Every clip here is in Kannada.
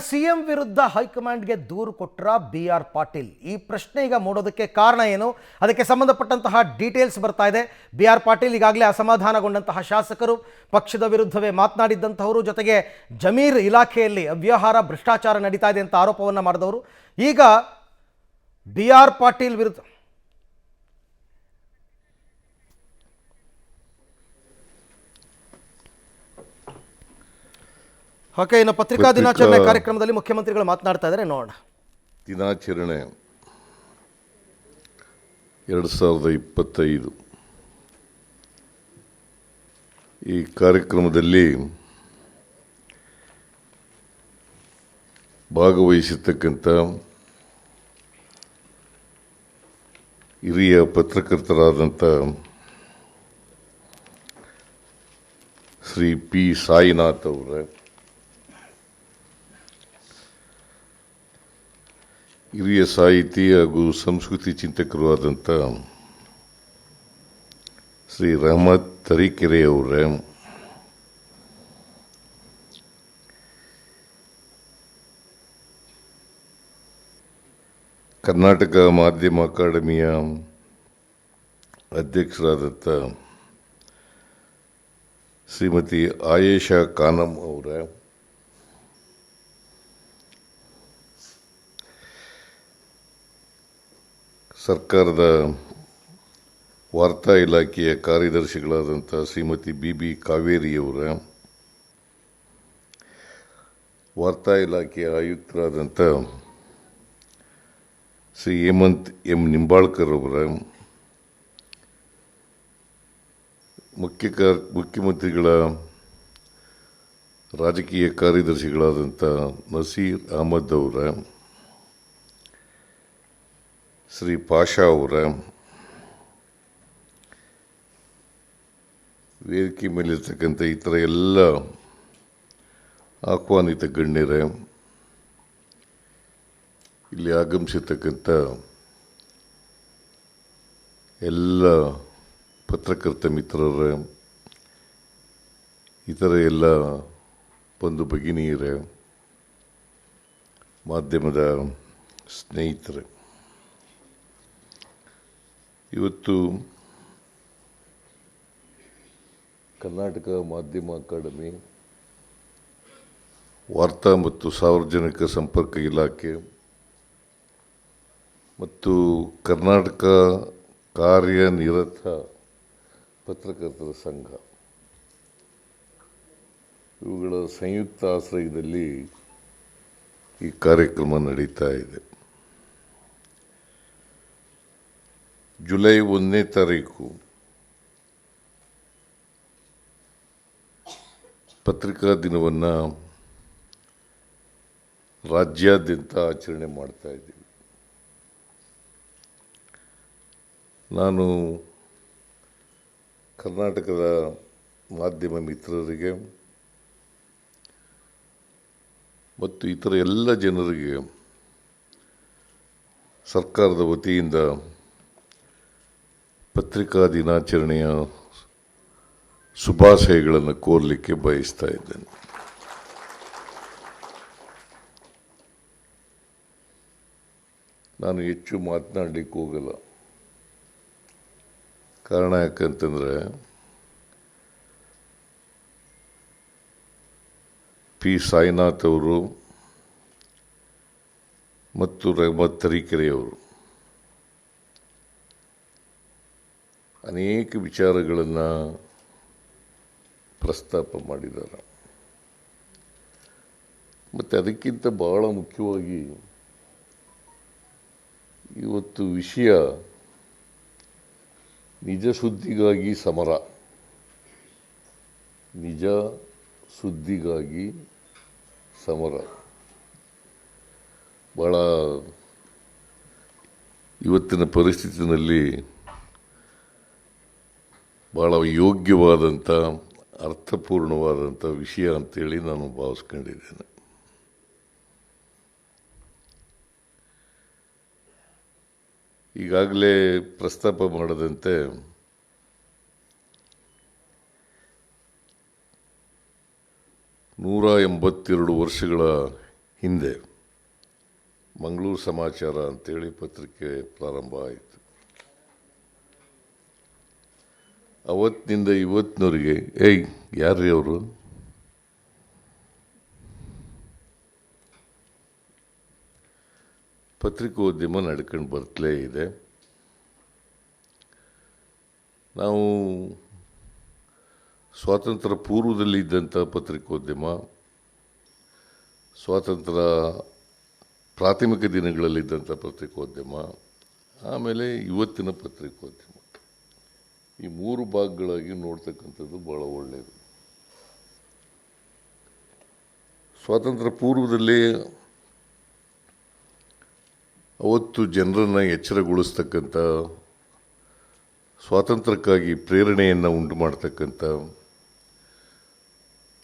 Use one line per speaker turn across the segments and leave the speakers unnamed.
ಸಿಎಂ ವಿರುದ್ಧ ಹೈಕಮಾಂಡ್ಗೆ ದೂರು ಕೊಟ್ರ BR ಪಾಟೀಲ್. ಈ ಪ್ರಶ್ನೆ ಈಗ ಮೂಡೋದಕ್ಕೆ ಕಾರಣ ಏನು, ಅದಕ್ಕೆ ಸಂಬಂಧಪಟ್ಟಂತಹ ಡೀಟೇಲ್ಸ್ ಬರ್ತಾ ಇದೆ. BR ಪಾಟೀಲ್ ಈಗಾಗಲೇ ಅಸಮಾಧಾನಗೊಂಡಂತಹ ಶಾಸಕರು, ಪಕ್ಷದ ವಿರುದ್ಧವೇ ಮಾತನಾಡಿದ್ದಂಥವರು, ಜೊತೆಗೆ ಜಮೀರ್ ಇಲಾಖೆಯಲ್ಲಿ ಅವ್ಯವಹಾರ ಭ್ರಷ್ಟಾಚಾರ ನಡೀತಾ ಇದೆ ಅಂತ ಆರೋಪವನ್ನು ಮಾಡಿದವರು ಈಗ BR ಪಾಟೀಲ್ ವಿರುದ್ಧ ಓಕೆ. ಇನ್ನು ಪತ್ರಿಕಾ ದಿನಾಚರಣೆ ಕಾರ್ಯಕ್ರಮದಲ್ಲಿ ಮುಖ್ಯಮಂತ್ರಿಗಳು ಮಾತನಾಡ್ತಾ ಇದ್ದಾರೆ, ನೋಡೋಣ.
ದಿನಾಚರಣೆ 2025 ಈ ಕಾರ್ಯಕ್ರಮದಲ್ಲಿ ಭಾಗವಹಿಸಿರ್ತಕ್ಕಂಥ ಹಿರಿಯ ಪತ್ರಕರ್ತರಾದಂಥ ಶ್ರೀ P. ಸಾಯಿನಾಥ್ ಅವರೇ, ಹಿರಿಯ ಸಾಹಿತಿ ಹಾಗೂ ಸಂಸ್ಕೃತಿ ಚಿಂತಕರು ಆದಂಥ ಶ್ರೀ ರಹಮತ್ ತರೀಕೆರೆ ಅವರೇ, ಕರ್ನಾಟಕ ಮಾಧ್ಯಮ ಅಕಾಡೆಮಿಯ ಅಧ್ಯಕ್ಷರಾದಂಥ ಶ್ರೀಮತಿ ಆಯೇಷಾ ಖಾನಂ ಅವರೇ, ಸರ್ಕಾರದ ವಾರ್ತಾ ಇಲಾಖೆಯ ಕಾರ್ಯದರ್ಶಿಗಳಾದಂಥ ಶ್ರೀಮತಿ BB ಕಾವೇರಿಯವರ, ವಾರ್ತಾ ಇಲಾಖೆಯ ಆಯುಕ್ತರಾದಂಥ ಶ್ರೀ ಹೇಮಂತ್ M. ನಿಂಬಾಳ್ಕರ್ ಅವರ, ಮುಖ್ಯಮಂತ್ರಿಗಳ ರಾಜಕೀಯ ಕಾರ್ಯದರ್ಶಿಗಳಾದಂಥ ನಸೀರ್ ಅಹಮದ್ ಅವರ, ಶ್ರೀ ಪಾಷಾ ಅವರ, ವೇದಿಕೆ ಮೇಲಿರ್ತಕ್ಕಂಥ ಇತರ ಎಲ್ಲ ಆಹ್ವಾನಿತ ಗಣ್ಯರೇ, ಇಲ್ಲಿ ಆಗಮಿಸಿರ್ತಕ್ಕಂಥ ಎಲ್ಲ ಪತ್ರಕರ್ತ ಮಿತ್ರರೇ, ಇತರ ಎಲ್ಲ ಬಂಧು ಭಗಿನಿಯರೇ, ಮಾಧ್ಯಮದ ಸ್ನೇಹಿತರೆ, ಇವತ್ತು ಕರ್ನಾಟಕ ಮಾಧ್ಯಮ ಅಕಾಡೆಮಿ, ವಾರ್ತಾ ಮತ್ತು ಸಾರ್ವಜನಿಕ ಸಂಪರ್ಕ ಇಲಾಖೆ ಮತ್ತು ಕರ್ನಾಟಕ ಕಾರ್ಯನಿರತ ಪತ್ರಕರ್ತರ ಸಂಘ ಇವುಗಳ ಸಂಯುಕ್ತ ಆಶ್ರಯದಲ್ಲಿ ಈ ಕಾರ್ಯಕ್ರಮ ನಡೀತಾ ಇದೆ. ಜುಲೈ 1ನೇ ತಾರೀಕು ಪತ್ರಿಕಾ ದಿನವನ್ನು ರಾಜ್ಯಾದ್ಯಂತ ಆಚರಣೆ ಮಾಡ್ತಾ ಇದ್ದೀವಿ. ನಾನು ಕರ್ನಾಟಕದ ಮಾಧ್ಯಮ ಮಿತ್ರರಿಗೆ ಮತ್ತು ಇತರ ಎಲ್ಲ ಜನರಿಗೆ ಸರ್ಕಾರದ ವತಿಯಿಂದ ಪತ್ರಿಕಾ ದಿನಾಚರಣೆಯ ಶುಭಾಶಯಗಳನ್ನು ಕೋರಲಿಕ್ಕೆ ಬಯಸ್ತಾ ಇದ್ದೇನೆ. ನಾನು ಹೆಚ್ಚು ಮಾತನಾಡಲಿಕ್ಕೆ ಹೋಗಲ್ಲ. ಕಾರಣ ಯಾಕಂತಂದರೆ P. ಸಾಯಿನಾಥ್ ಅವರು ಮತ್ತು ರಹಮತ್ ತರೀಕೆರೆಯವರು ಅನೇಕ ವಿಚಾರಗಳನ್ನು ಪ್ರಸ್ತಾಪ ಮಾಡಿದ್ದಾರೆ. ಮತ್ತು ಅದಕ್ಕಿಂತ ಬಹಳ ಮುಖ್ಯವಾಗಿ ಇವತ್ತು ವಿಷಯ ನಿಜ ಸುದ್ದಿಗಾಗಿ ಸಮರ, ನಿಜ ಸುದ್ದಿಗಾಗಿ ಸಮರ ಭಾಳ ಇವತ್ತಿನ ಪರಿಸ್ಥಿತಿನಲ್ಲಿ ಭಾಳ ಯೋಗ್ಯವಾದಂಥ ಅರ್ಥಪೂರ್ಣವಾದಂಥ ವಿಷಯ ಅಂತೇಳಿ ನಾನು ಭಾವಿಸ್ಕೊಂಡಿದ್ದೇನೆ. ಈಗಾಗಲೇ ಪ್ರಸ್ತಾಪ ಮಾಡದಂತೆ 182 ವರ್ಷಗಳ ಹಿಂದೆ ಮಂಗಳೂರು ಸಮಾಚಾರ ಅಂತೇಳಿ ಪತ್ರಿಕೆ ಪ್ರಾರಂಭ ಆಯಿತು. ಅವತ್ತಿನಿಂದ ಇವತ್ತಿನವರೆಗೆ ಯಾರ್ರೀ ಅವರು, ಪತ್ರಿಕೋದ್ಯಮ ನಡ್ಕೊಂಡು ಬರ್ತಲೇ ಇದೆ. ನಾವು ಸ್ವಾತಂತ್ರ್ಯ ಪೂರ್ವದಲ್ಲಿ ಇದ್ದಂಥ ಪತ್ರಿಕೋದ್ಯಮ, ಸ್ವಾತಂತ್ರ್ಯ ಪ್ರಾಥಮಿಕ ದಿನಗಳಲ್ಲಿದ್ದಂಥ ಪತ್ರಿಕೋದ್ಯಮ, ಆಮೇಲೆ ಇವತ್ತಿನ ಪತ್ರಿಕೋದ್ಯಮ, ಈ ಮೂರು ಭಾಗಗಳಾಗಿ ನೋಡ್ತಕ್ಕಂಥದ್ದು ಭಾಳ ಒಳ್ಳೆಯದು. ಸ್ವಾತಂತ್ರ್ಯ ಪೂರ್ವದಲ್ಲಿ ಅವತ್ತು ಜನರನ್ನು ಎಚ್ಚರಗೊಳಿಸ್ತಕ್ಕಂಥ, ಸ್ವಾತಂತ್ರ್ಯಕ್ಕಾಗಿ ಪ್ರೇರಣೆಯನ್ನು ಉಂಟು ಮಾಡ್ತಕ್ಕಂಥ,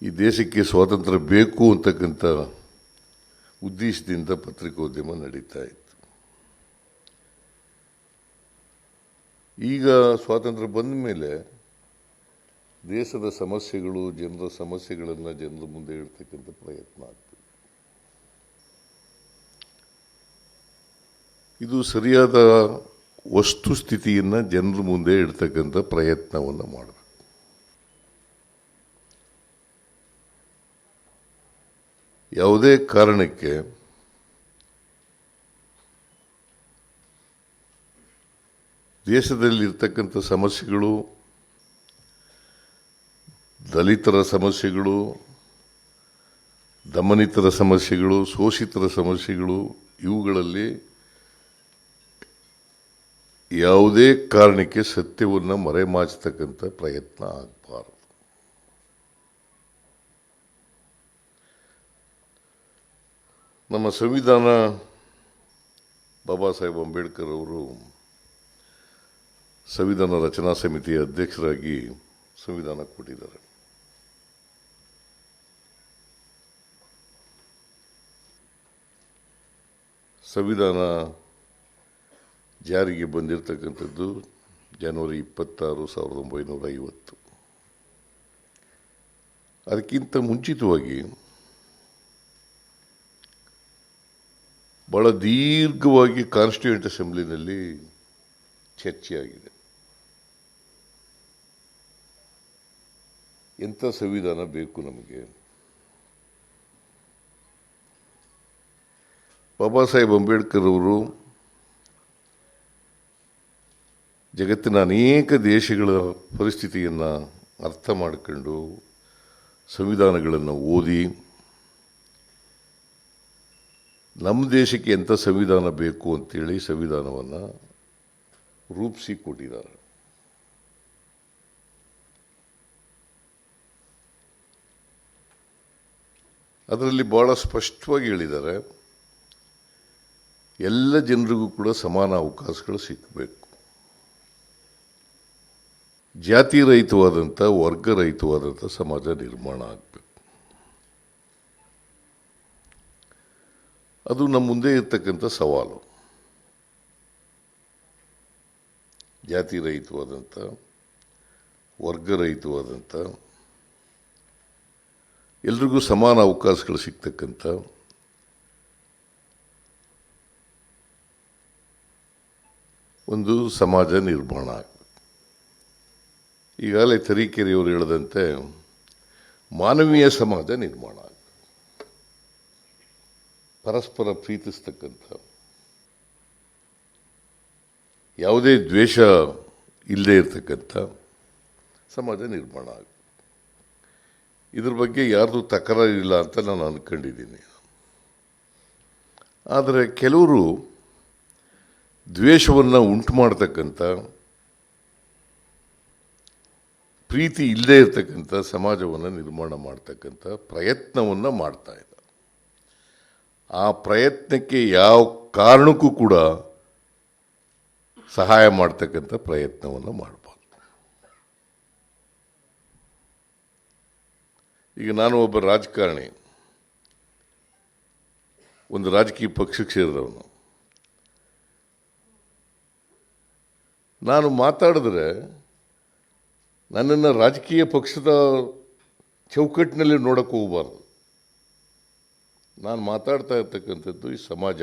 ಈ ದೇಶಕ್ಕೆ ಸ್ವಾತಂತ್ರ್ಯ ಬೇಕು ಅಂತಕ್ಕಂಥ ಉದ್ದೇಶದಿಂದ ಪತ್ರಿಕೋದ್ಯಮ ನಡೀತಾ ಇತ್ತು. ಈಗ ಸ್ವಾತಂತ್ರ್ಯ ಬಂದ ಮೇಲೆ ದೇಶದ ಸಮಸ್ಯೆಗಳು, ಜನರ ಸಮಸ್ಯೆಗಳನ್ನು ಜನರ ಮುಂದೆ ಇಡ್ತಕ್ಕಂಥ ಪ್ರಯತ್ನ ಆಗ್ತದೆ. ಇದು ಸರಿಯಾದ ವಸ್ತುಸ್ಥಿತಿಯನ್ನು ಜನರ ಮುಂದೆ ಇಡ್ತಕ್ಕಂಥ ಪ್ರಯತ್ನವನ್ನು ಮಾಡಬೇಕು. ಯಾವುದೇ ಕಾರಣಕ್ಕೆ ದೇಶದಲ್ಲಿರ್ತಕ್ಕಂಥ ಸಮಸ್ಯೆಗಳು, ದಲಿತರ ಸಮಸ್ಯೆಗಳು, ದಮನಿತರ ಸಮಸ್ಯೆಗಳು, ಶೋಷಿತರ ಸಮಸ್ಯೆಗಳು, ಇವುಗಳಲ್ಲಿ ಯಾವುದೇ ಕಾರಣಕ್ಕೆ ಸತ್ಯವನ್ನು ಮರೆಮಾಚತಕ್ಕಂಥ ಪ್ರಯತ್ನ ಆಗಬಾರದು. ನಮ್ಮ ಸಂವಿಧಾನ, ಬಾಬಾ ಸಾಹೇಬ್ ಅಂಬೇಡ್ಕರ್ ಅವರು ಸಂವಿಧಾನ ರಚನಾ ಸಮಿತಿಯ ಅಧ್ಯಕ್ಷರಾಗಿ ಸಂವಿಧಾನ ಕೊಟ್ಟಿದ್ದಾರೆ. ಸಂವಿಧಾನ ಜಾರಿಗೆ ಬಂದಿರತಕ್ಕಂಥದ್ದು ಜನವರಿ 26, 1950. ಅದಕ್ಕಿಂತ ಮುಂಚಿತವಾಗಿ ಭಾಳ ದೀರ್ಘವಾಗಿ ಕಾನ್ಸ್ಟಿಟ್ಯೂಯೆಂಟ್ ಅಸೆಂಬ್ಲಿನಲ್ಲಿ ಚರ್ಚೆಯಾಗಿದೆ. ಎಂಥ ಸಂವಿಧಾನ ಬೇಕು ನಮಗೆ? ಬಾಬಾ ಸಾಹೇಬ್ ಅಂಬೇಡ್ಕರ್ ಅವರು ಜಗತ್ತಿನ ಅನೇಕ ದೇಶಗಳ ಪರಿಸ್ಥಿತಿಯನ್ನು ಅರ್ಥ ಮಾಡಿಕೊಂಡು ಸಂವಿಧಾನಗಳನ್ನು ಓದಿ ನಮ್ಮ ದೇಶಕ್ಕೆ ಎಂಥ ಸಂವಿಧಾನ ಬೇಕು ಅಂತೇಳಿ ಸಂವಿಧಾನವನ್ನು ರೂಪಿಸಿ ಕೊಟ್ಟಿದ್ದಾರೆ. ಅದರಲ್ಲಿ ಭಾಳ ಸ್ಪಷ್ಟವಾಗಿ ಹೇಳಿದ್ದಾರೆ, ಎಲ್ಲ ಜನರಿಗೂ ಕೂಡ ಸಮಾನ ಅವಕಾಶಗಳು ಸಿಕ್ಕಬೇಕು, ಜಾತಿ ರಹಿತವಾದಂಥ, ವರ್ಗ ರಹಿತವಾದಂಥ ಸಮಾಜ ನಿರ್ಮಾಣ ಆಗಬೇಕು. ಅದು ನಮ್ಮ ಮುಂದೆ ಇರ್ತಕ್ಕಂಥ ಸವಾಲು. ಜಾತಿ ರಹಿತವಾದಂಥ, ವರ್ಗರಹಿತವಾದಂಥ, ಎಲ್ರಿಗೂ ಸಮಾನ ಅವಕಾಶಗಳು ಸಿಗ್ತಕ್ಕಂಥ ಒಂದು ಸಮಾಜ ನಿರ್ಮಾಣ ಆಗಬೇಕು. ಈಗಾಗಲೇ ತರೀಕೆರೆಯವರು ಹೇಳಿದಂತೆ ಮಾನವೀಯ ಸಮಾಜ ನಿರ್ಮಾಣ ಆಗಬೇಕು. ಪರಸ್ಪರ ಪ್ರೀತಿಸ್ತಕ್ಕಂಥ, ಯಾವುದೇ ದ್ವೇಷ ಇಲ್ಲದೆ ಇರತಕ್ಕಂಥ ಸಮಾಜ ನಿರ್ಮಾಣ ಆಗಬೇಕು. ಇದ್ರ ಬಗ್ಗೆ ಯಾರ್ದು ತಕರಾರಿಲ್ಲ ಅಂತ ನಾನು ಅಂದ್ಕೊಂಡಿದ್ದೀನಿ. ಆದರೆ ಕೆಲವರು ದ್ವೇಷವನ್ನು ಉಂಟು ಮಾಡ್ತಕ್ಕಂಥ, ಪ್ರೀತಿ ಇಲ್ಲದೆ ಇರತಕ್ಕಂಥ ಸಮಾಜವನ್ನು ನಿರ್ಮಾಣ ಮಾಡ್ತಕ್ಕಂಥ ಪ್ರಯತ್ನವನ್ನು ಮಾಡ್ತಾ ಇದ್ದಾರೆ. ಆ ಪ್ರಯತ್ನಕ್ಕೆ ಯಾವ ಕಾರಣಕ್ಕೂ ಕೂಡ ಸಹಾಯ ಮಾಡ್ತಕ್ಕಂಥ ಪ್ರಯತ್ನವನ್ನು ಮಾಡಬಾರ್ದು. ಈಗ ನಾನು ಒಬ್ಬ ರಾಜಕಾರಣಿ, ಒಂದು ರಾಜಕೀಯ ಪಕ್ಷಕ್ಕೆ ಸೇರಿದವನು. ನಾನು ಮಾತಾಡಿದ್ರೆ ನನ್ನನ್ನು ರಾಜಕೀಯ ಪಕ್ಷದ ಚೌಕಟ್ಟಿನಲ್ಲಿ ನೋಡಕ್ಕೆ ಹೋಗಬಾರ್ದು. ನಾನು ಮಾತಾಡ್ತಾ ಇರ್ತಕ್ಕಂಥದ್ದು ಈ ಸಮಾಜ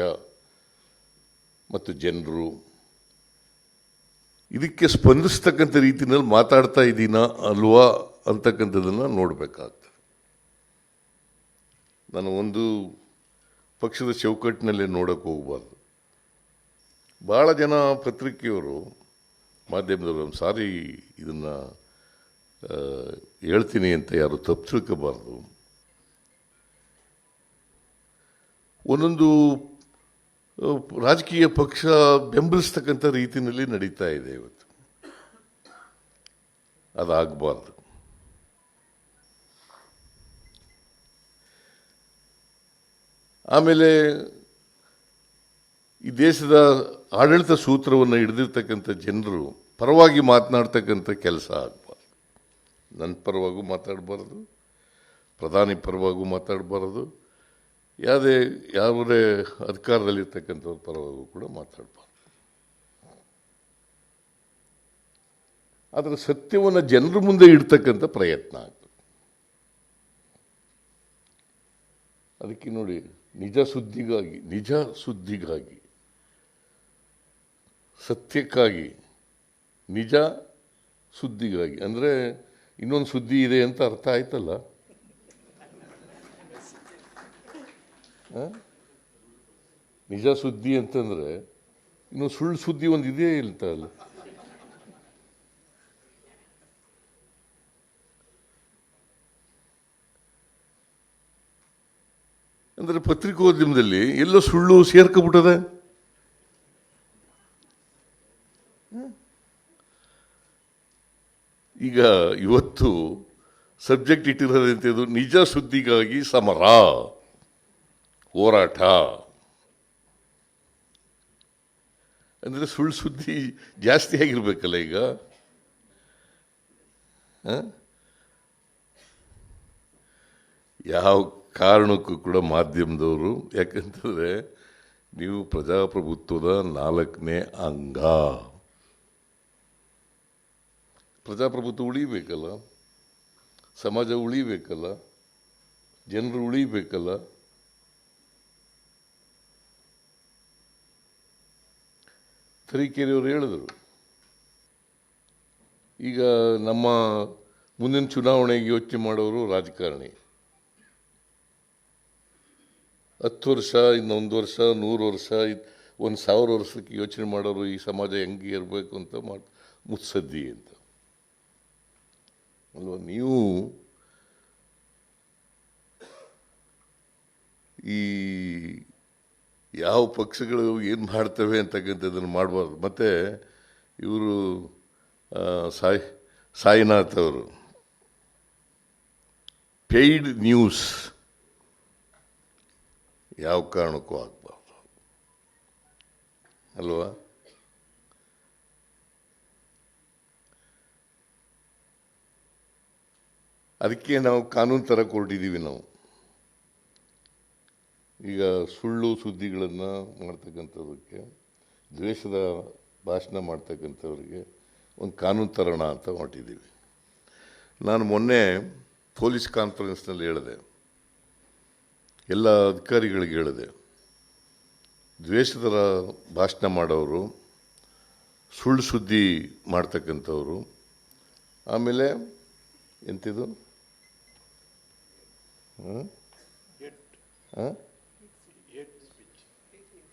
ಮತ್ತು ಜನರು ಇದಕ್ಕೆ ಸ್ಪಂದಿಸ್ತಕ್ಕಂಥ ರೀತಿಯಲ್ಲಿ ಮಾತಾಡ್ತಾ ಇದ್ದೀನಾ ಅಲ್ವಾ ಅಂತಕ್ಕಂಥದ್ದನ್ನು ನೋಡಬೇಕಾಗ್ತದೆ. ನಾನು ಒಂದು ಪಕ್ಷದ ಚೌಕಟ್ಟಿನಲ್ಲೇ ನೋಡೋಕ್ಕೆ ಹೋಗಬಾರ್ದು. ಭಾಳ ಜನ ಪತ್ರಿಕೆಯವರು, ಮಾಧ್ಯಮದವರು ಒಂದು ಸಾರಿ ಇದನ್ನು ಹೇಳ್ತೀನಿ ಅಂತ ಯಾರು ತಪ್ಪು ತಿಳ್ಕೋಬಾರ್ದು. ಒಂದೊಂದು ರಾಜಕೀಯ ಪಕ್ಷ ಬೆಂಬಲಿಸ್ತಕ್ಕಂಥ ರೀತಿಯಲ್ಲಿ ನಡೀತಾ ಇದೆ ಇವತ್ತು. ಅದಾಗಬಾರ್ದು. ಆಮೇಲೆ ಈ ದೇಶದ ಆಡಳಿತ ಸೂತ್ರವನ್ನು ಹಿಡಿದಿರ್ತಕ್ಕಂಥ ಜನರು ಪರವಾಗಿ ಮಾತನಾಡ್ತಕ್ಕಂಥ ಕೆಲಸ ಆಗಬಾರ್ದು. ನನ್ನ ಪರವಾಗೂ ಮಾತಾಡಬಾರ್ದು, ಪ್ರಧಾನಿ ಪರವಾಗೂ ಮಾತಾಡಬಾರ್ದು, ಯಾವುದೇ ಅಧಿಕಾರದಲ್ಲಿರ್ತಕ್ಕಂಥವ್ರ ಪರವಾಗೂ ಕೂಡ ಮಾತಾಡಬಾರ್ದು. ಅದರ ಸತ್ಯವನ್ನು ಜನರ ಮುಂದೆ ಇಡ್ತಕ್ಕಂಥ ಪ್ರಯತ್ನ ಆಗ್ತದೆ. ಅದಕ್ಕೆ ನೋಡಿ, ನಿಜ ಸುದ್ದಿಗಾಗಿ, ಸತ್ಯಕ್ಕಾಗಿ, ನಿಜ ಸುದ್ದಿಗಾಗಿ ಅಂದರೆ ಇನ್ನೊಂದು ಸುದ್ದಿ ಇದೆ ಅಂತ ಅರ್ಥ ಆಯ್ತಲ್ಲ. ನಿಜ ಸುದ್ದಿ ಅಂತಂದರೆ ಇನ್ನು ಸುಳ್ಳು ಸುದ್ದಿ ಒಂದು ಇದೆ ಅಂತ ಅಲ್ಲ. ಅಂದರೆ ಪತ್ರಿಕೋದ್ಯಮದಲ್ಲಿ ಎಲ್ಲೋ ಸುಳ್ಳು ಸೇರ್ಕೊಬಿಟ್ಟದೆ. ಈಗ ಇವತ್ತು ಸಬ್ಜೆಕ್ಟ್ ಇಟ್ಟಿರೋದಂಥದ್ದು ನಿಜ ಸುದ್ದಿಗಾಗಿ ಸಮರ, ಹೋರಾಟ. ಅಂದರೆ ಸುಳ್ಳು ಸುದ್ದಿ ಜಾಸ್ತಿ ಆಗಿರ್ಬೇಕಲ್ಲ ಈಗ. ಯಾವ ಕಾರಣಕ್ಕೂ ಕೂಡ ಮಾಧ್ಯಮದವರು, ಯಾಕಂತಂದರೆ ನೀವು ಪ್ರಜಾಪ್ರಭುತ್ವದ 4ನೇ ಅಂಗ. ಪ್ರಜಾಪ್ರಭುತ್ವ ಉಳಿಬೇಕಲ್ಲ, ಸಮಾಜ ಉಳಿಬೇಕಲ್ಲ, ಜನರು ಉಳಿಬೇಕಲ್ಲ. ತರೀಕೆರೆಯವರು ಹೇಳಿದರು, ಈಗ ನಮ್ಮ ಮುಂದಿನ ಚುನಾವಣೆಗೆ ಯೋಚನೆ ಮಾಡೋರು ರಾಜಕಾರಣಿ. 10 ವರ್ಷ, ಇನ್ನೊಂದು ವರ್ಷ, 100 ವರ್ಷ, 1000 ವರ್ಷಕ್ಕೆ ಯೋಚನೆ ಮಾಡೋರು ಈ ಸಮಾಜ ಹೆಂಗೆ ಇರಬೇಕು ಅಂತ ಮುತ್ಸದ್ದಿ ಅಂತ ಅಲ್ವಾ. ನೀವು ಈ ಯಾವ ಪಕ್ಷಗಳು ಏನು ಮಾಡ್ತವೆ ಅಂತಕ್ಕಂಥದ್ದನ್ನು ಮಾಡಬಾರ್ದು. ಮತ್ತು ಇವರು ಸಾಯಿನಾಥ್ ಅವರು ಪೇಯ್ಡ್ ನ್ಯೂಸ್ ಯಾವ ಕಾರಣಕ್ಕೂ ಆಗಬಾರ್ದು ಅಲ್ವಾ. ಅದಕ್ಕೆ ನಾವು ಕಾನೂನು ಥರ ಹೊರಟಿದ್ದೀವಿ. ನಾವು ಈಗ ಸುಳ್ಳು ಸುದ್ದಿಗಳನ್ನು ಮಾಡ್ತಕ್ಕಂಥದಕ್ಕೆ, ದ್ವೇಷದ ಭಾಷಣ ಮಾಡ್ತಕ್ಕಂಥವ್ರಿಗೆ ಒಂದು ಕಾನೂನು ತರೋಣ ಅಂತ ಹೊರಟಿದ್ದೀವಿ. ನಾನು ಮೊನ್ನೆ ಪೊಲೀಸ್ ಕಾನ್ಫರೆನ್ಸ್ನಲ್ಲಿ ಹೇಳಿದೆ, ಎಲ್ಲ ಅಧಿಕಾರಿಗಳಿಗೆ ಹೇಳಿದೆ, ದ್ವೇಷದ ಭಾಷಣ ಮಾಡೋರು, ಸುಳ್ಳು ಸುದ್ದಿ ಮಾಡ್ತಕ್ಕಂಥವ್ರು, ಆಮೇಲೆ ಎಂತಿದು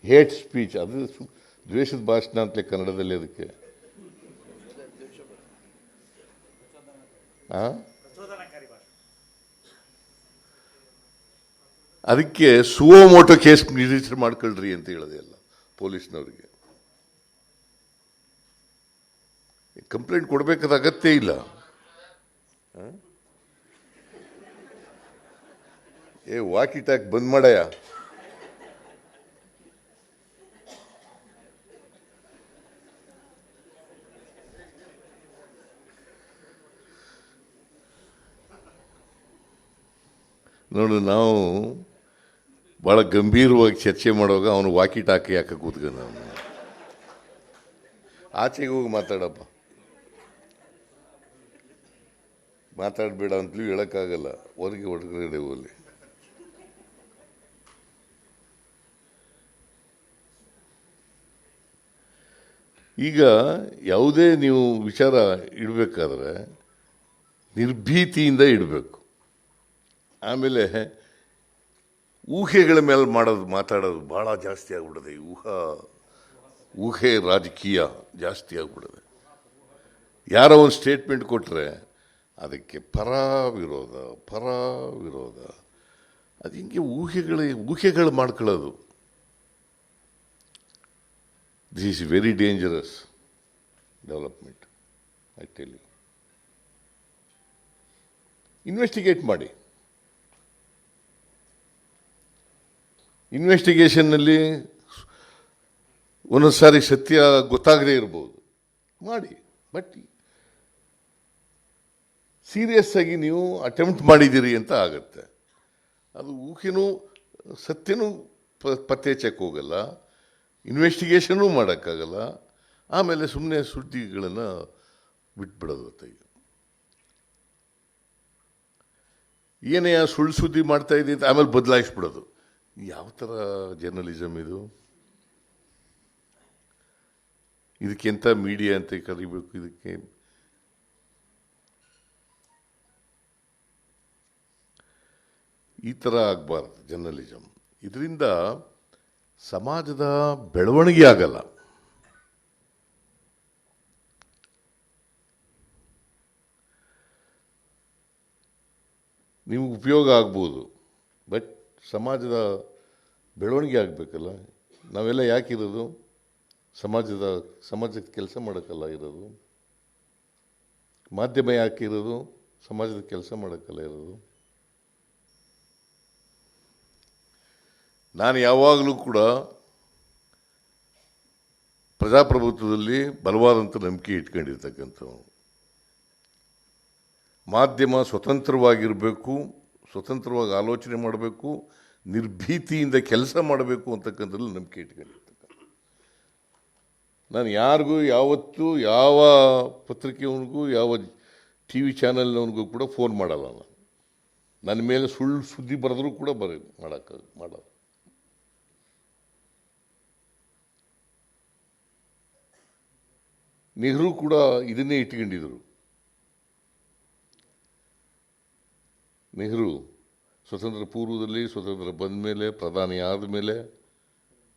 ಹೇಟ್ ಸ್ಪೀಚ್, ಅದು ದ್ವೇಷದ ಭಾಷಣ ಅಂತಲೇ ಕನ್ನಡದಲ್ಲಿ. ಅದಕ್ಕೆ ಅದಕ್ಕೆ ಸುವೋಮೋಟೋ ಕೇಸ್ ರಿಜಿಸ್ಟರ್ ಮಾಡ್ಕೊಳ್ರಿ ಅಂತ ಹೇಳಿದೆ ಎಲ್ಲ ಪೊಲೀಸ್ನವ್ರಿಗೆ. ಕಂಪ್ಲೇಂಟ್ ಕೊಡಬೇಕಾದ ಅಗತ್ಯ ಇಲ್ಲ. ವಾಕಿ ಟಾಕ್ ಬಂದ್ ಮಾಡಯ್ಯ. ನೋಡಿ, ನಾವು ಭಾಳ ಗಂಭೀರವಾಗಿ ಚರ್ಚೆ ಮಾಡುವಾಗ ಅವನು ವಾಕಿ ಟಾಕಿ ಯಾಕೆ ಕೂತ್ಕೊಂಡ. ಅವನು ಆಚೆಗೆ ಹೋಗಿ ಮಾತಾಡಪ್ಪ, ಮಾತಾಡಬೇಡ ಅಂತಲೂ ಹೇಳೋಕ್ಕಾಗಲ್ಲ. ಹೊರಗಡೆ ಹೋಗಲಿ. ಈಗ ಯಾವುದೇ ನೀವು ವಿಚಾರ ಇಡಬೇಕಾದ್ರೆ ನಿರ್ಭೀತಿಯಿಂದ ಇಡಬೇಕು. ಆಮೇಲೆ ಊಹೆಗಳ ಮೇಲೆ ಮಾತಾಡೋದು ಭಾಳ ಜಾಸ್ತಿ ಆಗ್ಬಿಡದೆ. ಊಹೆ ರಾಜಕೀಯ ಜಾಸ್ತಿ ಆಗ್ಬಿಡದೆ. ಯಾರೋ ಒಂದು ಸ್ಟೇಟ್ಮೆಂಟ್ ಕೊಟ್ಟರೆ ಅದಕ್ಕೆ ಪರ ವಿರೋಧ ಅದು ಹಿಂಗೆ ಊಹೆಗಳು ಮಾಡ್ಕೊಳ್ಳೋದು. This is very dangerous development, I tell you. Investigate ಮಾಡಿ. ಇನ್ವೆಸ್ಟಿಗೇಷನ್ನಲ್ಲಿ ಒಂದೊಂದು ಸಾರಿ ಸತ್ಯ ಗೊತ್ತಾಗದೇ ಇರ್ಬೋದು, ಮಾಡಿ. ಬಟ್ ಸೀರಿಯಸ್ ಆಗಿ ನೀವು ಅಟೆಂಪ್ಟ್ ಮಾಡಿದ್ದೀರಿ ಅಂತ ಆಗತ್ತೆ. ಅದು ಊಹೆನೂ ಸತ್ಯನೂ ಪತ್ತೆ ಚೆಕ್ ಹೋಗಲ್ಲ, ಇನ್ವೆಸ್ಟಿಗೇಷನೂ ಮಾಡೋಕ್ಕಾಗಲ್ಲ. ಆಮೇಲೆ ಸುಮ್ಮನೆ ಸುದ್ದಿಗಳನ್ನು ಬಿಟ್ಬಿಡೋದು. ಈಗ ಏನೇ ಸುಳ್ಳು ಸುದ್ದಿ ಮಾಡ್ತಾ ಇದ್ದೀನಿ ಅಂತ ಆಮೇಲೆ ಬದಲಾಯಿಸ್ಬಿಡೋದು. ಯಾವ ಥರ ಜರ್ನಲಿಸಮ್ ಇದು? ಇದಕ್ಕೆಂಥ ಮೀಡಿಯಾ ಅಂತ ಕರಿಬೇಕು. ಇದಕ್ಕೆ ಈ ಥರ ಆಗಬಾರ್ದು ಜರ್ನಲಿಸಮ್. ಇದರಿಂದ ಸಮಾಜದ ಬೆಳವಣಿಗೆ ಆಗಲ್ಲ. ನಿಮ್ಗೆ ಉಪಯೋಗ ಆಗ್ಬೋದು, ಬಟ್ ಸಮಾಜದ ಬೆಳವಣಿಗೆ ಆಗಬೇಕಲ್ಲ. ನಾವೆಲ್ಲ ಯಾಕಿರೋದು? ಸಮಾಜಕ್ಕೆ ಕೆಲಸ ಮಾಡೋಕ್ಕಲ್ಲ ಇರೋದು. ಮಾಧ್ಯಮ ಯಾಕಿರೋದು? ಸಮಾಜದ ಕೆಲಸ ಮಾಡೋಕ್ಕಲ್ಲ ಇರೋದು. ನಾನು ಯಾವಾಗಲೂ ಕೂಡ ಪ್ರಜಾಪ್ರಭುತ್ವದಲ್ಲಿ ಬಲವಾದಂಥ ನಂಬಿಕೆ ಇಟ್ಕೊಂಡಿರ್ತಕ್ಕಂಥವು. ಮಾಧ್ಯಮ ಸ್ವತಂತ್ರವಾಗಿರಬೇಕು, ಸ್ವತಂತ್ರವಾಗಿ ಆಲೋಚನೆ ಮಾಡಬೇಕು, ನಿರ್ಭೀತಿಯಿಂದ ಕೆಲಸ ಮಾಡಬೇಕು ಅಂತಕ್ಕಂಥದ್ದು ನಂಬಿಕೆ ಇಟ್ಕೊಂಡಿರ್ತಕ್ಕಂಥ. ನಾನು ಯಾರಿಗೂ ಯಾವತ್ತೂ ಯಾವ ಪತ್ರಿಕೆಯವನಿಗೂ ಯಾವ ಟಿ ವಿ ಚಾನಲ್ನವನಿಗೂ ಕೂಡ ಫೋನ್ ಮಾಡಲ್ಲ. ನನ್ನ ಮೇಲೆ ಸುಳ್ಳು ಸುದ್ದಿ ಬರೆದ್ರೂ ಕೂಡ ಮಾಡಲ್ಲ. ನೆಹರು ಕೂಡ ಇದನ್ನೇ ಇಟ್ಕೊಂಡಿದ್ರು. ನೆಹರು ಸ್ವತಂತ್ರ ಪೂರ್ವದಲ್ಲಿ, ಸ್ವತಂತ್ರ ಬಂದ ಮೇಲೆ, ಪ್ರಧಾನಿ ಆದಮೇಲೆ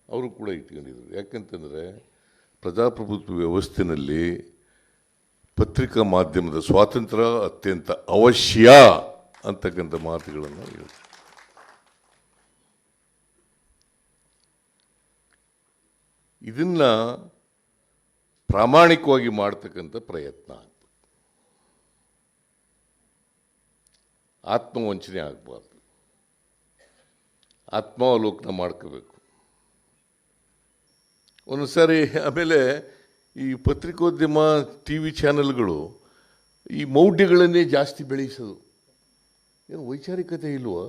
ಅವರು ಕೂಡ ಇಟ್ಕೊಂಡಿದ್ರು. ಯಾಕಂತಂದರೆ ಪ್ರಜಾಪ್ರಭುತ್ವ ವ್ಯವಸ್ಥೆಯಲ್ಲಿ ಪತ್ರಿಕಾ ಮಾಧ್ಯಮದ ಸ್ವಾತಂತ್ರ್ಯ ಅತ್ಯಂತ ಅವಶ್ಯ ಅಂತಕ್ಕಂಥ ಮಾತುಗಳನ್ನು ಹೇಳ್ತಾರೆ. ಇದನ್ನು ಪ್ರಾಮಾಣಿಕವಾಗಿ ಮಾಡ್ತಕ್ಕಂಥ ಪ್ರಯತ್ನ ಆಗಬೇಕು. ಆತ್ಮವಂಚನೆ ಆಗಬಾರ್ದು, ಆತ್ಮಾವಲೋಕನ ಮಾಡ್ಕೋಬೇಕು ಒಂದೊಂದು ಸಾರಿ. ಆಮೇಲೆ ಈ ಪತ್ರಿಕೋದ್ಯಮ, ಟಿ ವಿ ಚಾನೆಲ್ಗಳು ಈ ಮೌಢ್ಯಗಳನ್ನೇ ಜಾಸ್ತಿ ಬೆಳೆಸೋದು. ಏನು ವೈಚಾರಿಕತೆ ಇಲ್ವಾ?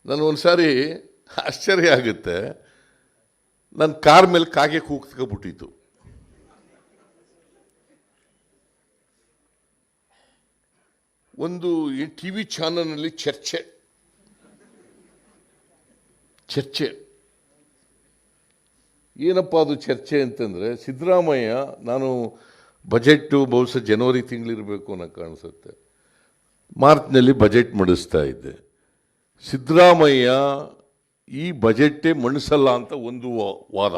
ನಾನು ಒಂದು ಸಾರಿ ಆಶ್ಚರ್ಯ ಆಗುತ್ತೆ, ನನ್ನ ಕಾರ್ ಮೇಲೆ ಕಾಗೆ ಕೂಗ್ಬಿಟ್ಟಿತ್ತು. ಒಂದು ಟಿ ವಿ ಚಾನಲ್ನಲ್ಲಿ ಚರ್ಚೆ ಏನಪ್ಪ ಅದು ಚರ್ಚೆ ಅಂತಂದರೆ, ಸಿದ್ದರಾಮಯ್ಯ, ನಾನು ಬಜೆಟ್ಟು ಬಹುಶಃ ಜನವರಿ ತಿಂಗಳಿರಬೇಕು ಅನ್ನೋ ಕಾಣಿಸುತ್ತೆ, ಮಾರ್ಚ್ನಲ್ಲಿ ಬಜೆಟ್ ಮಂಡಿಸ್ತಾ ಇದ್ದೆ. ಸಿದ್ದರಾಮಯ್ಯ ಈ ಬಜೆಟ್ಟೇ ಮಂಡಿಸಲ್ಲ ಅಂತ ಒಂದು ವಾದ.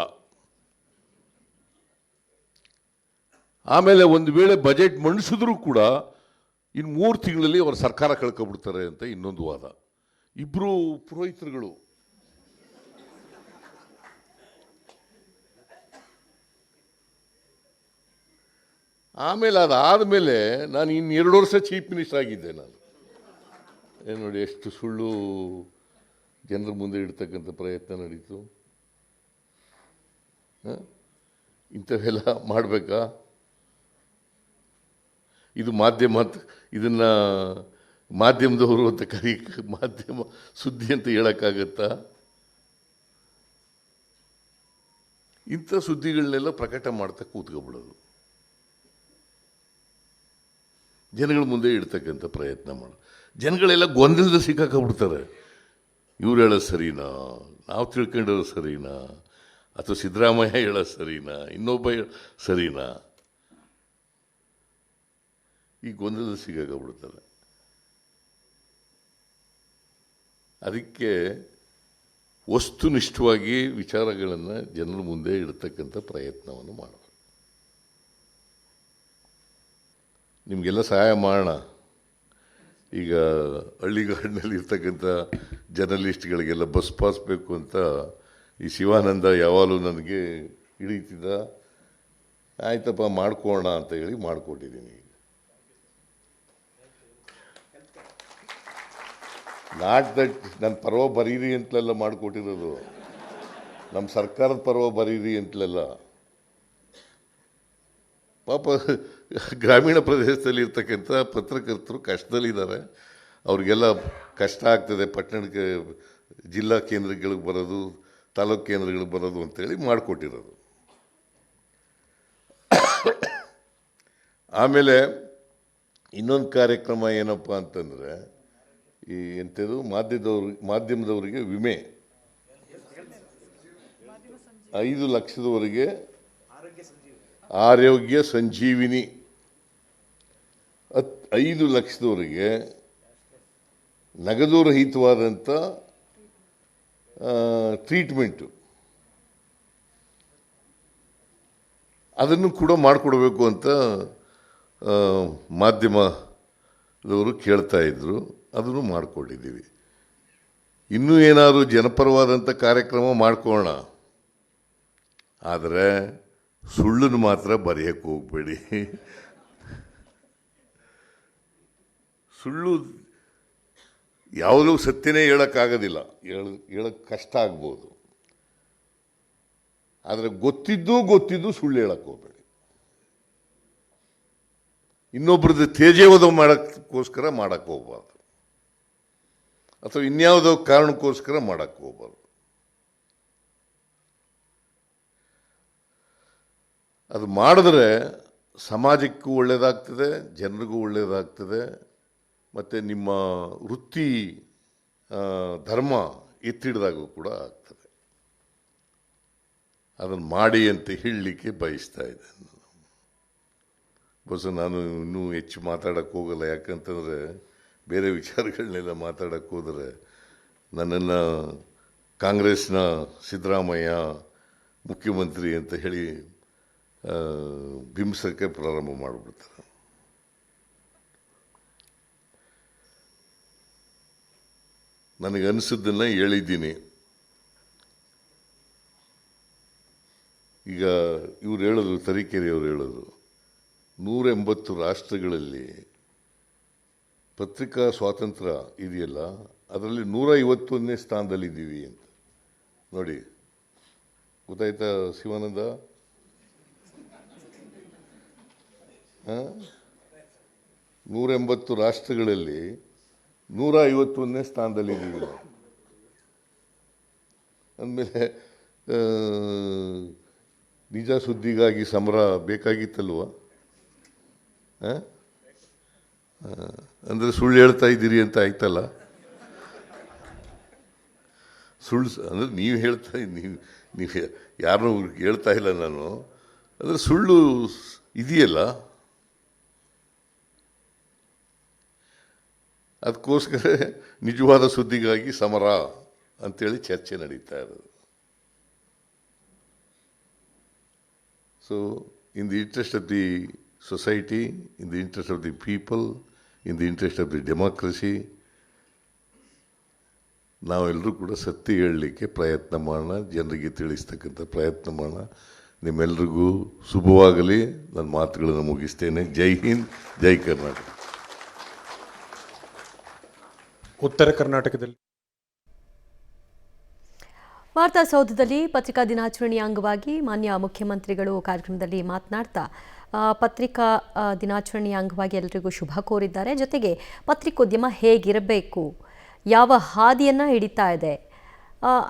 ಆಮೇಲೆ ಒಂದು ವೇಳೆ ಬಜೆಟ್ ಮಂಡಿಸಿದ್ರೂ ಕೂಡ ಇನ್ನು 3 ತಿಂಗಳಲ್ಲಿ ಅವರ ಸರ್ಕಾರ ಕಳ್ಕೊಬಿಡ್ತಾರೆ ಅಂತ ಇನ್ನೊಂದು ವಾದ. ಇಬ್ಬರು ಪುರೋಹಿತರುಗಳು. ಆಮೇಲೆ ಅದಾದಮೇಲೆ ನಾನು ಇನ್ನು 2 ವರ್ಷ ಚೀಫ್ ಮಿನಿಸ್ಟರ್ ಆಗಿದ್ದೆ. ನಾನು ಏನು ನೋಡಿ, ಎಷ್ಟು ಸುಳ್ಳು ಜನರ ಮುಂದೆ ಇಡ್ತಕ್ಕಂಥ ಪ್ರಯತ್ನ ನಡೀತು. ಇಂಥವೆಲ್ಲ ಮಾಡಬೇಕಾ? ಇದು ಮಾಧ್ಯಮ ಅಂತ, ಇದನ್ನು ಮಾಧ್ಯಮದವರು ಅಂತ ಮಾಧ್ಯಮ ಸುದ್ದಿ ಅಂತ ಹೇಳೋಕ್ಕಾಗತ್ತಾ? ಇಂಥ ಸುದ್ದಿಗಳನ್ನೆಲ್ಲ ಪ್ರಕಟ ಮಾಡ್ತಾ ಕೂತ್ಕೊಬಿಡೋದು, ಜನಗಳ ಮುಂದೆ ಇಡ್ತಕ್ಕಂಥ ಪ್ರಯತ್ನ ಮಾಡೋದು. ಜನಗಳೆಲ್ಲ ಗೊಂದಲದ ಸಿಕ್ಕಾಕೊಂಡ್ಬಿಡ್ತಾರೆ. ಇವ್ರು ಹೇಳೋದು ಸರಿನಾ, ನಾವು ತಿಳ್ಕೊಂಡಿರೋದು ಸರಿನಾ, ಅಥವಾ ಸಿದ್ದರಾಮಯ್ಯ ಹೇಳೋದು ಸರಿನಾ, ಇನ್ನೊಬ್ಬ ಸರಿನಾ, ಈ ಗೊಂದಲ ಸಿಗಾಗ್ಬಿಡ್ತಾರೆ. ಅದಕ್ಕೆ ವಸ್ತುನಿಷ್ಠವಾಗಿ ವಿಚಾರಗಳನ್ನು ಜನರ ಮುಂದೆ ಇಡ್ತಕ್ಕಂಥ ಪ್ರಯತ್ನವನ್ನು ಮಾಡಬೇಕು. ನಿಮಗೆಲ್ಲ ಸಹಾಯ ಮಾಡೋಣ. ಈಗ ಹಳ್ಳಿಗಾಡಿನಲ್ಲಿ ಇರ್ತಕ್ಕಂಥ ಜರ್ನಲಿಸ್ಟ್ಗಳಿಗೆಲ್ಲ ಬಸ್ ಪಾಸ್ ಬೇಕು ಅಂತ ಈ ಶಿವಾನಂದ ಯಾವಾಗಲೂ ನನಗೆ ಹಿಡಿತಿದ್ದ. ಆಯ್ತಪ್ಪ ಮಾಡ್ಕೋಣ ಅಂತ ಹೇಳಿ ಮಾಡಿಕೊಟ್ಟಿದ್ದೀನಿ. ನಾಟ್ ದಟ್ ನನ್ನ ಪರ್ವ ಬರೀರಿ ಅಂತಲೆಲ್ಲ ಮಾಡಿಕೊಟ್ಟಿರೋದು, ನಮ್ಮ ಸರ್ಕಾರದ ಪರ್ವ ಬರೀರಿ ಅಂತಲೆಲ್ಲ. ಪಾಪ ಗ್ರಾಮೀಣ ಪ್ರದೇಶದಲ್ಲಿ ಇರ್ತಕ್ಕಂಥ ಪತ್ರಕರ್ತರು ಕಷ್ಟದಲ್ಲಿದ್ದಾರೆ. ಅವ್ರಿಗೆಲ್ಲ ಕಷ್ಟ ಆಗ್ತದೆ, ಪಟ್ಟಣಕ್ಕೆ ಜಿಲ್ಲಾ ಕೇಂದ್ರಗಳಿಗೆ ಬರೋದು, ತಾಲೂಕು ಕೇಂದ್ರಗಳಿಗೆ ಬರೋದು ಅಂತೇಳಿ ಮಾಡಿಕೊಟ್ಟಿರೋದು. ಆಮೇಲೆ ಇನ್ನೊಂದು ಕಾರ್ಯಕ್ರಮ ಏನಪ್ಪ ಅಂತಂದರೆ, ಈ ಎಂಥದ್ದು ಮಾಧ್ಯಮದವರಿಗೆ ವಿಮೆ 5 ಲಕ್ಷದವರೆಗೆ ಆರೋಗ್ಯ ಸಂಜೀವಿನಿ, 5 ಲಕ್ಷದವರೆಗೆ ನಗದು ರಹಿತವಾದಂಥ ಟ್ರೀಟ್ಮೆಂಟು, ಅದನ್ನು ಕೂಡ ಮಾಡಿಕೊಡ್ಬೇಕು ಅಂತ ಮಾಧ್ಯಮದವರು ಕೇಳ್ತಾ ಇದ್ರು. ಅದನ್ನು ಮಾಡಿಕೊಂಡಿದ್ದೀವಿ. ಇನ್ನೂ ಏನಾದರೂ ಜನಪರವಾದಂಥ ಕಾರ್ಯಕ್ರಮ ಮಾಡ್ಕೊಳ್ಳೋಣ, ಆದರೆ ಸುಳ್ಳನ್ನು ಮಾತ್ರ ಬರೆಯೋಕ್ಕೆ ಹೋಗಬೇಡಿ. ಸುಳ್ಳು ಯಾವುದೂ ಸತ್ಯನೇ ಹೇಳೋಕ್ಕಾಗೋದಿಲ್ಲ, ಹೇಳೋಕ್ಕೆ ಕಷ್ಟ ಆಗ್ಬೋದು. ಆದರೆ ಗೊತ್ತಿದ್ದು ಸುಳ್ಳು ಹೇಳಕ್ಕೆ ಹೋಗಬೇಡಿ. ಇನ್ನೊಬ್ರದ್ದು ತೇಜೋವಧ ಮಾಡೋಕ್ಕೋಸ್ಕರ ಮಾಡೋಕ್ಕೆ ಹೋಗ್ಬಾರ್ದು, ಅಥವಾ ಇನ್ಯಾವುದೋ ಕಾರಣಕ್ಕೋಸ್ಕರ ಮಾಡೋಕ್ಕೆ ಹೋಗ್ಬಾರ್ದು. ಅದು ಮಾಡಿದ್ರೆ ಸಮಾಜಕ್ಕೂ ಒಳ್ಳೆಯದಾಗ್ತದೆ, ಜನರಿಗೂ ಒಳ್ಳೆಯದಾಗ್ತದೆ, ಮತ್ತು ನಿಮ್ಮ ವೃತ್ತಿ ಧರ್ಮ ಎತ್ತಿಡ್ದಾಗೂ ಕೂಡ ಆಗ್ತದೆ. ಅದನ್ನು ಮಾಡಿ ಅಂತ ಹೇಳಲಿಕ್ಕೆ ಬಯಸ್ತಾ ಇದ್ದೇನೆ. ನಾನು ಇನ್ನೂ ಹೆಚ್ಚು ಮಾತಾಡೋಕ್ಕೆ ಹೋಗಲ್ಲ, ಯಾಕಂತಂದರೆ ಬೇರೆ ವಿಚಾರಗಳನ್ನೆಲ್ಲ ಮಾತಾಡೋಕ್ಕೆ ಹೋದರೆ ನನ್ನನ್ನು ಕಾಂಗ್ರೆಸ್ನ ಸಿದ್ದರಾಮಯ್ಯ ಮುಖ್ಯಮಂತ್ರಿ ಅಂತ ಹೇಳಿ ಬಿಂಬಿಸೋಕ್ಕೆ ಪ್ರಾರಂಭ ಮಾಡಿಬಿಡ್ತಾರೆ. ನನಗನ್ನಿಸಿದ್ದನ್ನು ಹೇಳಿದ್ದೀನಿ. ಈಗ ಇವ್ರು ಹೇಳೋದು, ತರೀಕೆರೆಯವರು ಹೇಳೋದು, 180 ರಾಷ್ಟ್ರಗಳಲ್ಲಿ ಪತ್ರಿಕಾ ಸ್ವಾತಂತ್ರ್ಯ ಇದೆಯಲ್ಲ, ಅದರಲ್ಲಿ 151ನೇ ಸ್ಥಾನದಲ್ಲಿದ್ದೀವಿ ಅಂತ. ನೋಡಿ, ಗೊತ್ತಾಯ್ತಾ ಶಿವಾನಂದ? 180 ರಾಷ್ಟ್ರಗಳಲ್ಲಿ 151ನೇ ಸ್ಥಾನದಲ್ಲಿದ್ದೀವಿ ನಾವು. ಅಂದಮೇಲೆ ನಿಜ ಸುದ್ದಿಗಾಗಿ ಸಮರ ಬೇಕಾಗಿತ್ತಲ್ವ? ಅಂದರೆ ಸುಳ್ಳು ಹೇಳ್ತಾ ಇದ್ದೀರಿ ಅಂತ ಆಯ್ತಲ್ಲ. ಸುಳ್ಳು ಅಂದರೆ ನೀವು ಹೇಳ್ತಾ ನೀವು ಯಾರನ್ನೂ ಹೇಳ್ತಾ ಇಲ್ಲ ನಾನು. ಅಂದರೆ ಸುಳ್ಳು ಇದೆಯಲ್ಲ, ಅದಕ್ಕೋಸ್ಕರ ನಿಜವಾದ ಸುದ್ದಿಗಾಗಿ ಸಮರ ಅಂತೇಳಿ ಚರ್ಚೆ ನಡೀತಾ ಇರೋದು. So in the interest of the society, in the interest of the people, in the interest of the democracy, ನಾವೆಲ್ಲರೂ ಕೂಡ ಸತ್ಯ ಹೇಳಲಿಕ್ಕೆ ಪ್ರಯತ್ನ ಮಾಡೋಣ, ಜನರಿಗೆ ತಿಳಿಸ್ತಕ್ಕಂಥ ಪ್ರಯತ್ನ ಮಾಡೋಣ. ನಿಮ್ಮೆಲ್ಲರಿಗೂ ಶುಭವಾಗಲಿ. ನನ್ನ ಮಾತುಗಳನ್ನು ಮುಗಿಸ್ತೇನೆ. ಜೈ ಹಿಂದ್, ಜೈ ಕರ್ನಾಟಕ.
ಉತ್ತರ ಕರ್ನಾಟಕದಲ್ಲಿ
ವಾರ್ತಾ ಸೌಧದಲ್ಲಿ ಪತ್ರಿಕಾ ದಿನಾಚರಣೆಯ ಅಂಗವಾಗಿ ಮಾನ್ಯ ಮುಖ್ಯಮಂತ್ರಿಗಳು ಕಾರ್ಯಕ್ರಮದಲ್ಲಿ ಮಾತನಾಡ್ತಾ ಪತ್ರಿಕಾ ದಿನಾಚರಣೆಯ ಅಂಗವಾಗಿ ಎಲ್ಲರಿಗೂ ಶುಭ ಕೋರಿದ್ದಾರೆ. ಜೊತೆಗೆ ಪತ್ರಿಕೋದ್ಯಮ ಹೇಗಿರಬೇಕು, ಯಾವ ಹಾದಿಯನ್ನು ಹಿಡಿತಾ ಇದೆ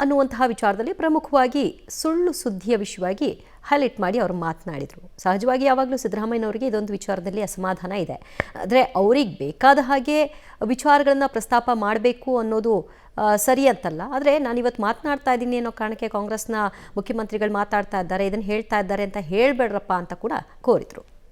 ಅನ್ನುವಂತಹ ವಿಚಾರದಲ್ಲಿ ಪ್ರಮುಖವಾಗಿ ಸುಳ್ಳು ಸುದ್ದಿಯ ವಿಷಯವಾಗಿ ಹೈಲೈಟ್ ಮಾಡಿ ಅವರು ಮಾತನಾಡಿದರು. ಸಹಜವಾಗಿ ಯಾವಾಗಲೂ ಸಿದ್ದರಾಮಯ್ಯನವರಿಗೆ ಇದೊಂದು ವಿಚಾರದಲ್ಲಿ ಅಸಮಾಧಾನ ಇದೆ. ಆದರೆ ಅವ್ರಿಗೆ ಬೇಕಾದ ಹಾಗೆ ವಿಚಾರಗಳನ್ನು ಪ್ರಸ್ತಾಪ ಮಾಡಬೇಕು ಅನ್ನೋದು ಸರಿ ಅಂತಲ್ಲ. ಆದರೆ ನಾನಿವತ್ತು ಮಾತನಾಡ್ತಾ ಇದ್ದೀನಿ ಅನ್ನೋ ಕಾರಣಕ್ಕೆ ಕಾಂಗ್ರೆಸ್ನ ಮುಖ್ಯಮಂತ್ರಿಗಳು ಮಾತಾಡ್ತಾ ಇದ್ದಾರೆ, ಇದನ್ನು ಹೇಳ್ತಾ ಇದ್ದಾರೆ ಅಂತ ಹೇಳಬೇಡ್ರಪ್ಪ ಅಂತ ಕೂಡ ಕೋರಿದರು.